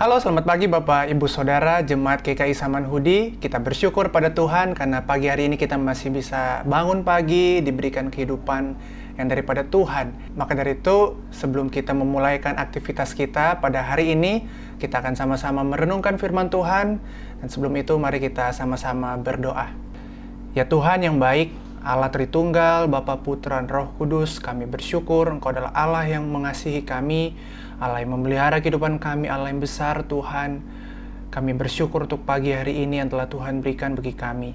Halo, selamat pagi Bapak, Ibu, Saudara, Jemaat GKI Samanhudi. Kita bersyukur pada Tuhan karena pagi hari ini kita masih bisa bangun pagi, diberikan kehidupan yang daripada Tuhan. Maka dari itu, sebelum kita memulaikan aktivitas kita pada hari ini, kita akan sama-sama merenungkan firman Tuhan. Dan sebelum itu, mari kita sama-sama berdoa. Ya Tuhan yang baik, Allah Tritunggal, Bapa, Putra, dan Roh Kudus, kami bersyukur Engkau adalah Allah yang mengasihi kami, Allah yang memelihara kehidupan kami, Allah yang besar Tuhan. Kami bersyukur untuk pagi hari ini yang telah Tuhan berikan bagi kami.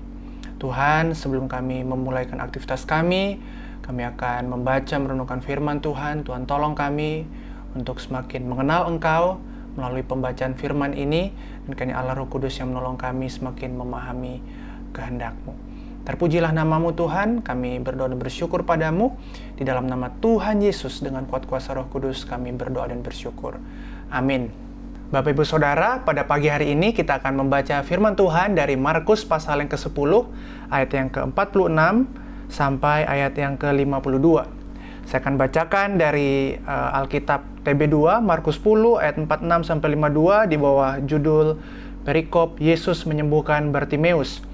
Tuhan, sebelum kami memulaikan aktivitas kami akan membaca, merenungkan firman Tuhan. Tuhan tolong kami untuk semakin mengenal Engkau melalui pembacaan firman ini. Dan kiranya Allah Roh Kudus yang menolong kami semakin memahami kehendak-Mu. Terpujilah namamu Tuhan, kami berdoa dan bersyukur padamu. Di dalam nama Tuhan Yesus dengan kuat kuasa Roh Kudus kami berdoa dan bersyukur. Amin. Bapak Ibu Saudara, pada pagi hari ini kita akan membaca firman Tuhan dari Markus pasal yang ke-10, ayat yang ke-46 sampai ayat yang ke-52. Saya akan bacakan dari Alkitab TB2, Markus 10 ayat 46 sampai 52 di bawah judul Perikop Yesus menyembuhkan Bartimeus.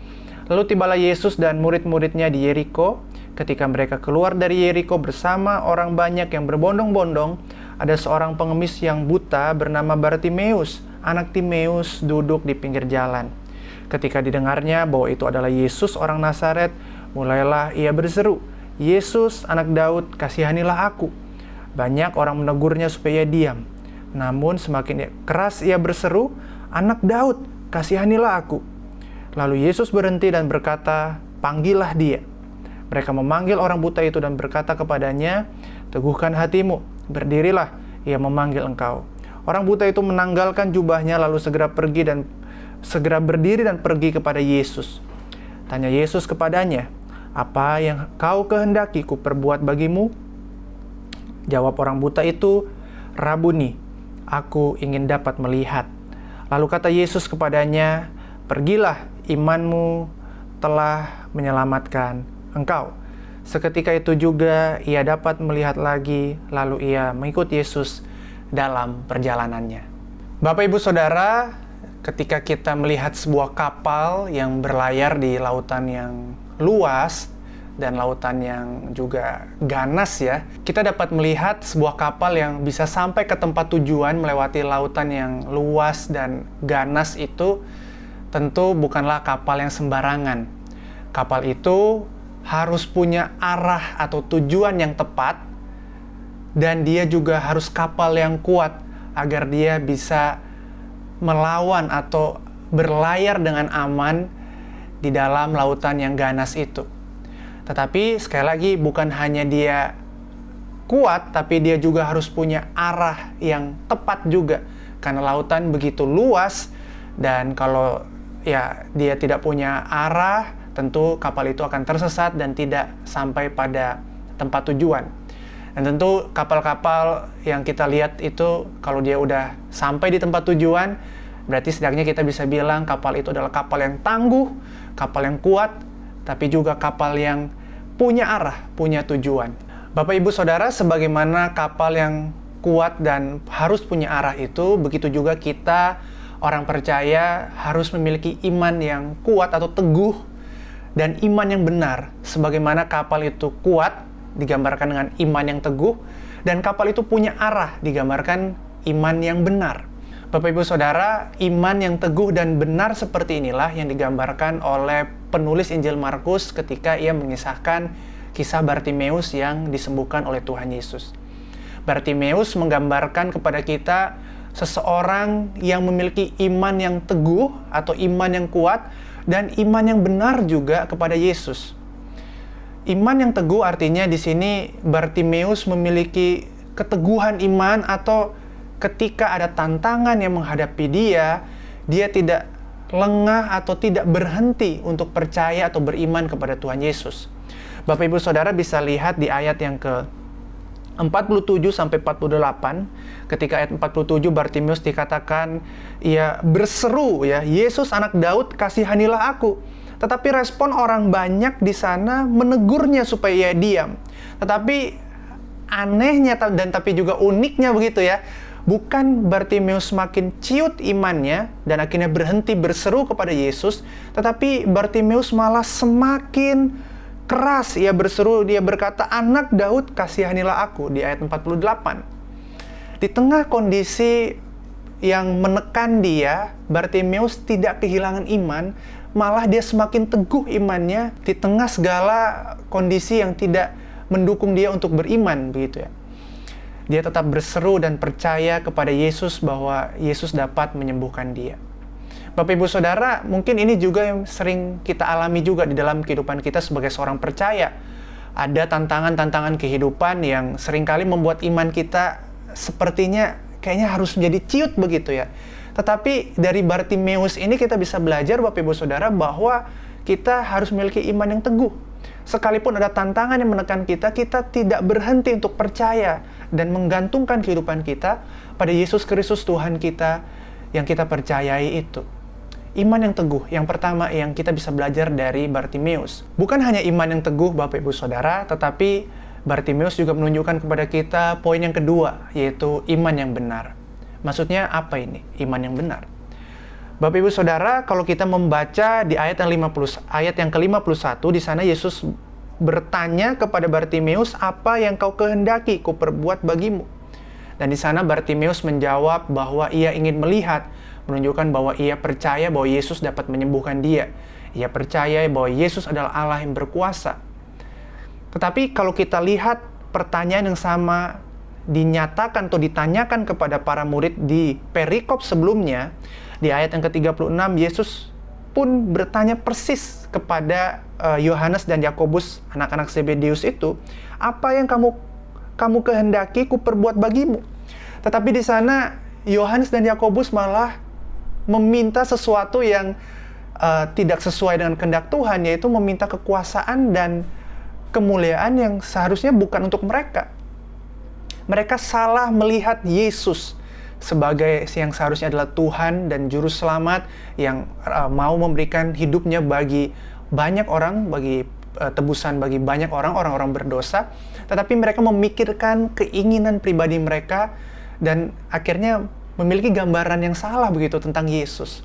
Lalu tibalah Yesus dan murid-muridnya di Yeriko. Ketika mereka keluar dari Yeriko bersama orang banyak yang berbondong-bondong, ada seorang pengemis yang buta bernama Bartimeus, anak Timeus, duduk di pinggir jalan. Ketika didengarnya bahwa itu adalah Yesus orang Nazaret, mulailah ia berseru, "Yesus, anak Daud, kasihanilah aku." Banyak orang menegurnya supaya ia diam. Namun semakin keras ia berseru, "Anak Daud, kasihanilah aku." Lalu Yesus berhenti dan berkata, "Panggillah dia." Mereka memanggil orang buta itu dan berkata kepadanya, "Teguhkan hatimu, berdirilah, ia memanggil engkau." Orang buta itu menanggalkan jubahnya lalu segera berdiri dan pergi kepada Yesus. Tanya Yesus kepadanya, "Apa yang kau kehendaki ku perbuat bagimu?" Jawab orang buta itu, "Rabuni, aku ingin dapat melihat." Lalu kata Yesus kepadanya, "Pergilah, imanmu telah menyelamatkan engkau." Seketika itu juga ia dapat melihat lagi, lalu ia mengikut Yesus dalam perjalanannya. Bapak Ibu Saudara, ketika kita melihat sebuah kapal yang berlayar di lautan yang luas dan lautan yang juga ganas ya, kita dapat melihat sebuah kapal yang bisa sampai ke tempat tujuan melewati lautan yang luas dan ganas itu tentu bukanlah kapal yang sembarangan. Kapal itu harus punya arah atau tujuan yang tepat, dan dia juga harus kapal yang kuat agar dia bisa melawan atau berlayar dengan aman di dalam lautan yang ganas itu. Tetapi sekali lagi bukan hanya dia kuat, tapi dia juga harus punya arah yang tepat juga. Karena lautan begitu luas, dan kalau dia tidak punya arah, tentu kapal itu akan tersesat dan tidak sampai pada tempat tujuan. Dan tentu kapal-kapal yang kita lihat itu kalau dia udah sampai di tempat tujuan, berarti setidaknya kita bisa bilang kapal itu adalah kapal yang tangguh, kapal yang kuat, tapi juga kapal yang punya arah, punya tujuan. Bapak Ibu Saudara, sebagaimana kapal yang kuat dan harus punya arah itu, begitu juga kita orang percaya harus memiliki iman yang kuat atau teguh dan iman yang benar. Sebagaimana kapal itu kuat digambarkan dengan iman yang teguh, dan kapal itu punya arah digambarkan iman yang benar. Bapak Ibu Saudara, iman yang teguh dan benar seperti inilah yang digambarkan oleh penulis Injil Markus ketika ia mengisahkan kisah Bartimeus yang disembuhkan oleh Tuhan Yesus. Bartimeus menggambarkan kepada kita seseorang yang memiliki iman yang teguh atau iman yang kuat dan iman yang benar juga kepada Yesus. Iman yang teguh artinya di sini Bartimeus memiliki keteguhan iman, atau ketika ada tantangan yang menghadapi dia tidak lengah atau tidak berhenti untuk percaya atau beriman kepada Tuhan Yesus. Bapak Ibu Saudara bisa lihat di ayat yang ke 47 sampai 48, ketika ayat 47 Bartimeus dikatakan ia berseru ya, "Yesus anak Daud, kasihanilah aku." Tetapi respon orang banyak di sana menegurnya supaya ia diam. Tetapi anehnya dan tapi juga uniknya begitu ya, Bukan Bartimeus semakin ciut imannya dan akhirnya berhenti berseru kepada Yesus, tetapi Bartimeus malah semakin keras ia berseru, dia berkata, "Anak Daud, kasihanilah aku," di ayat 48. Di tengah kondisi yang menekan dia, Bartimeus tidak kehilangan iman, malah dia semakin teguh imannya di tengah segala kondisi yang tidak mendukung dia untuk beriman, begitu ya. Dia tetap berseru dan percaya kepada Yesus bahwa Yesus dapat menyembuhkan dia. Bapak Ibu Saudara, mungkin ini juga yang sering kita alami juga di dalam kehidupan kita sebagai seorang percaya. Ada tantangan-tantangan kehidupan yang seringkali membuat iman kita sepertinya kayaknya harus menjadi ciut begitu ya. Tetapi dari Bartimeus ini kita bisa belajar, Bapak Ibu Saudara, bahwa kita harus memiliki iman yang teguh. Sekalipun ada tantangan yang menekan kita, kita tidak berhenti untuk percaya dan menggantungkan kehidupan kita pada Yesus Kristus Tuhan kita yang kita percayai itu. Iman yang teguh, yang pertama yang kita bisa belajar dari Bartimeus. Bukan hanya iman yang teguh, Bapak Ibu Saudara, tetapi Bartimeus juga menunjukkan kepada kita poin yang kedua, yaitu iman yang benar. Maksudnya apa ini? Iman yang benar. Bapak Ibu Saudara, kalau kita membaca di ayat yang ke-51, di sana Yesus bertanya kepada Bartimeus, "Apa yang kau kehendaki ku perbuat bagimu?" Dan di sana Bartimeus menjawab bahwa ia ingin melihat, menunjukkan bahwa ia percaya bahwa Yesus dapat menyembuhkan dia. Ia percaya bahwa Yesus adalah Allah yang berkuasa. Tetapi kalau kita lihat pertanyaan yang sama dinyatakan atau ditanyakan kepada para murid di perikop sebelumnya, di ayat yang ke-36, Yesus pun bertanya persis kepada Yohanes dan Yakobus, anak-anak Zebedeus itu, "Apa yang kamu kehendaki ku perbuat bagimu?" Tetapi di sana Yohanes dan Yakobus malah meminta sesuatu yang tidak sesuai dengan kehendak Tuhan, yaitu meminta kekuasaan dan kemuliaan yang seharusnya bukan untuk mereka. Mereka salah melihat Yesus sebagai yang seharusnya adalah Tuhan dan Juru Selamat yang mau memberikan hidupnya bagi banyak orang, bagi tebusan bagi banyak orang-orang berdosa. Tetapi mereka memikirkan keinginan pribadi mereka dan akhirnya memiliki gambaran yang salah begitu tentang Yesus.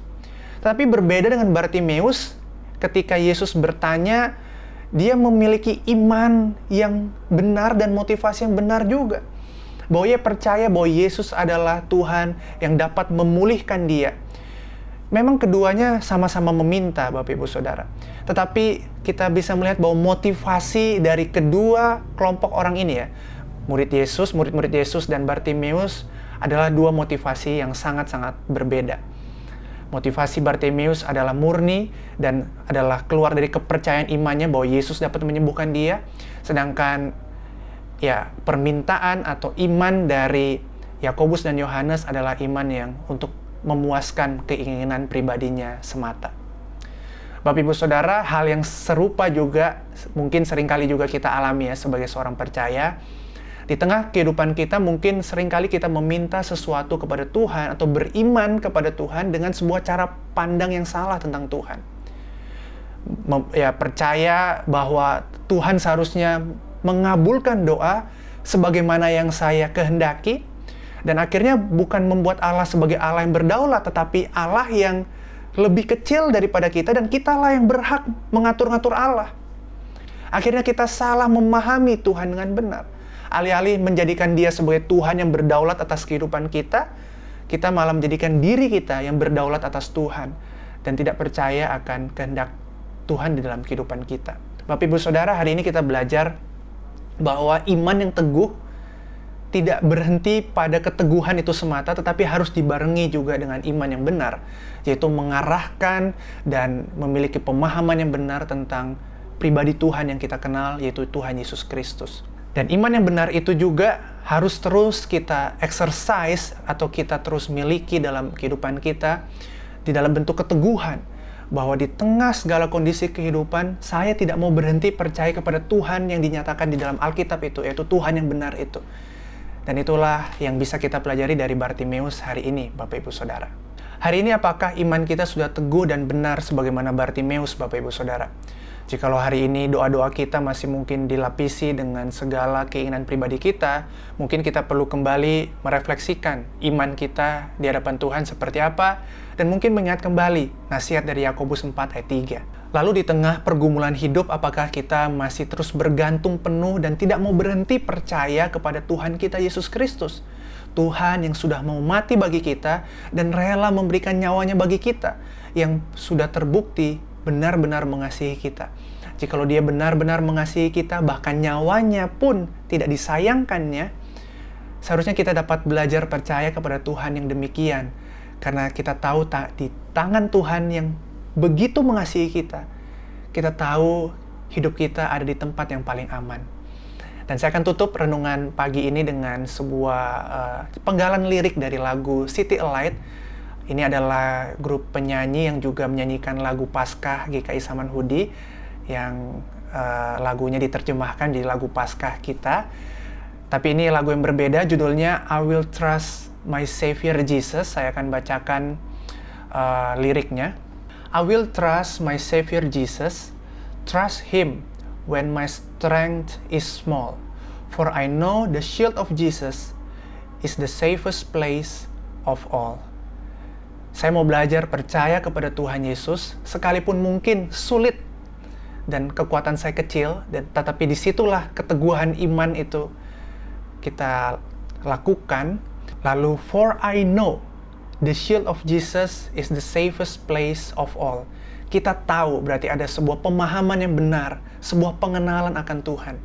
Tetapi berbeda dengan Bartimeus, ketika Yesus bertanya, dia memiliki iman yang benar dan motivasi yang benar juga. Bahwa ia percaya bahwa Yesus adalah Tuhan yang dapat memulihkan dia. Memang keduanya sama-sama meminta, Bapak Ibu Saudara. Tetapi kita bisa melihat bahwa motivasi dari kedua kelompok orang ini ya, murid Yesus dan Bartimeus adalah dua motivasi yang sangat-sangat berbeda. Motivasi Bartimeus adalah murni dan adalah keluar dari kepercayaan imannya bahwa Yesus dapat menyembuhkan dia. Sedangkan ya, permintaan atau iman dari Yakobus dan Yohanes adalah iman yang untuk memuaskan keinginan pribadinya semata. Bapak Ibu Saudara, hal yang serupa juga mungkin seringkali juga kita alami ya sebagai seorang percaya. Di tengah kehidupan kita mungkin seringkali kita meminta sesuatu kepada Tuhan atau beriman kepada Tuhan dengan sebuah cara pandang yang salah tentang Tuhan. Ya, percaya bahwa Tuhan seharusnya mengabulkan doa sebagaimana yang saya kehendaki, dan akhirnya bukan membuat Allah sebagai Allah yang berdaulat, tetapi Allah yang lebih kecil daripada kita dan kitalah yang berhak mengatur-ngatur Allah. Akhirnya kita salah memahami Tuhan dengan benar. Alih-alih menjadikan dia sebagai Tuhan yang berdaulat atas kehidupan kita, kita malah menjadikan diri kita yang berdaulat atas Tuhan dan tidak percaya akan kehendak Tuhan di dalam kehidupan kita. Bapak Ibu Saudara, hari ini kita belajar bahwa iman yang teguh tidak berhenti pada keteguhan itu semata, tetapi harus dibarengi juga dengan iman yang benar, yaitu mengarahkan dan memiliki pemahaman yang benar tentang pribadi Tuhan yang kita kenal, yaitu Tuhan Yesus Kristus. Dan iman yang benar itu juga harus terus kita exercise atau kita terus miliki dalam kehidupan kita di dalam bentuk keteguhan. Bahwa di tengah segala kondisi kehidupan, saya tidak mau berhenti percaya kepada Tuhan yang dinyatakan di dalam Alkitab itu, yaitu Tuhan yang benar itu. Dan itulah yang bisa kita pelajari dari Bartimeus hari ini, Bapak Ibu Saudara. Hari ini apakah iman kita sudah teguh dan benar sebagaimana Bartimeus, Bapak Ibu Saudara? Jikalau hari ini doa-doa kita masih mungkin dilapisi dengan segala keinginan pribadi kita, mungkin kita perlu kembali merefleksikan iman kita di hadapan Tuhan seperti apa, dan mungkin mengingat kembali nasihat dari Yakobus 4 ayat 3. Lalu di tengah pergumulan hidup, apakah kita masih terus bergantung penuh dan tidak mau berhenti percaya kepada Tuhan kita Yesus Kristus? Tuhan yang sudah mau mati bagi kita dan rela memberikan nyawanya bagi kita, yang sudah terbukti benar-benar mengasihi kita. Jikalau dia benar-benar mengasihi kita, bahkan nyawanya pun tidak disayangkannya, seharusnya kita dapat belajar percaya kepada Tuhan yang demikian. Karena kita tahu di tangan Tuhan yang begitu mengasihi kita, kita tahu hidup kita ada di tempat yang paling aman. Dan saya akan tutup renungan pagi ini dengan sebuah penggalan lirik dari lagu City A Light. Ini adalah grup penyanyi yang juga menyanyikan lagu Paskah GKI Samanhudi, yang lagunya diterjemahkan di lagu Paskah kita. Tapi ini lagu yang berbeda, judulnya I Will Trust My Savior Jesus. Saya akan bacakan liriknya. I will trust my Savior Jesus, trust Him when my strength is small. For I know the shield of Jesus is the safest place of all. Saya mau belajar percaya kepada Tuhan Yesus, sekalipun mungkin sulit dan kekuatan saya kecil, tetapi disitulah keteguhan iman itu kita lakukan. Lalu, for I know the shield of Jesus is the safest place of all. Kita tahu berarti ada sebuah pemahaman yang benar, sebuah pengenalan akan Tuhan,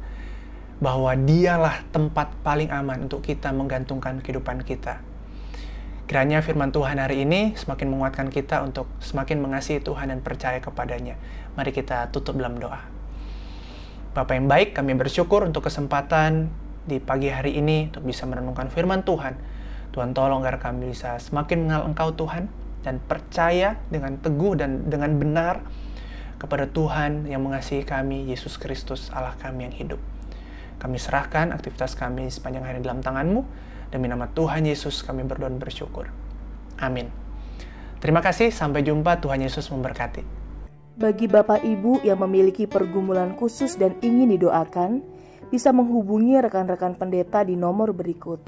bahwa dialah tempat paling aman untuk kita menggantungkan kehidupan kita. Kiranya firman Tuhan hari ini semakin menguatkan kita untuk semakin mengasihi Tuhan dan percaya kepadanya. Mari kita tutup dalam doa. Bapa yang baik, kami bersyukur untuk kesempatan di pagi hari ini untuk bisa merenungkan firman Tuhan. Tuhan tolong agar kami bisa semakin mengenal Engkau Tuhan, dan percaya dengan teguh dan dengan benar kepada Tuhan yang mengasihi kami, Yesus Kristus Allah kami yang hidup. Kami serahkan aktivitas kami sepanjang hari dalam tangan-Mu. Demi nama Tuhan Yesus kami berdoa dan bersyukur. Amin. Terima kasih, sampai jumpa. Tuhan Yesus memberkati. Bagi Bapak Ibu yang memiliki pergumulan khusus dan ingin didoakan, bisa menghubungi rekan-rekan pendeta di nomor berikut.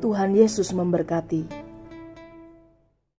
Tuhan Yesus memberkati.